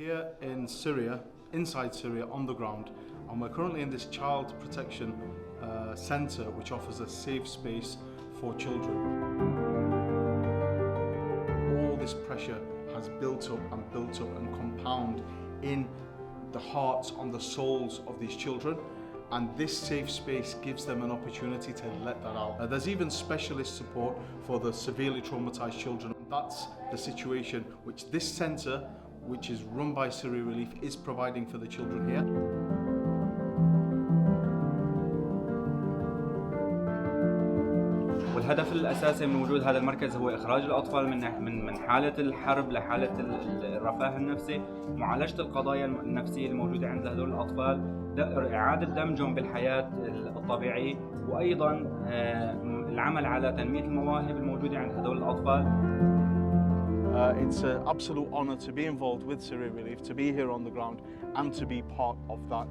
here in Syria, inside Syria, on the ground, and we're currently in this child protection centre which offers a safe space for children. All this pressure has built up and compound in the hearts and the souls of these children, and this safe space gives them an opportunity to let that out. There's even specialist support for the severely traumatised children. That's the situation which this centre, which is run by Syria Relief, is providing for the children here. والهدف الأساسي من وجود هذا المركز هو إخراج الأطفال من حالة الحرب لحالة الرفاه النفسي، معالجة القضايا النفسية الموجودة عند هذول الأطفال، إعادة دمجهم بالحياة الطبيعية، وأيضاً العمل على تنمية المواهب الموجودة عند هذول الأطفال. It's an absolute honour to be involved with Syria Relief, to be here on the ground and to be part of that.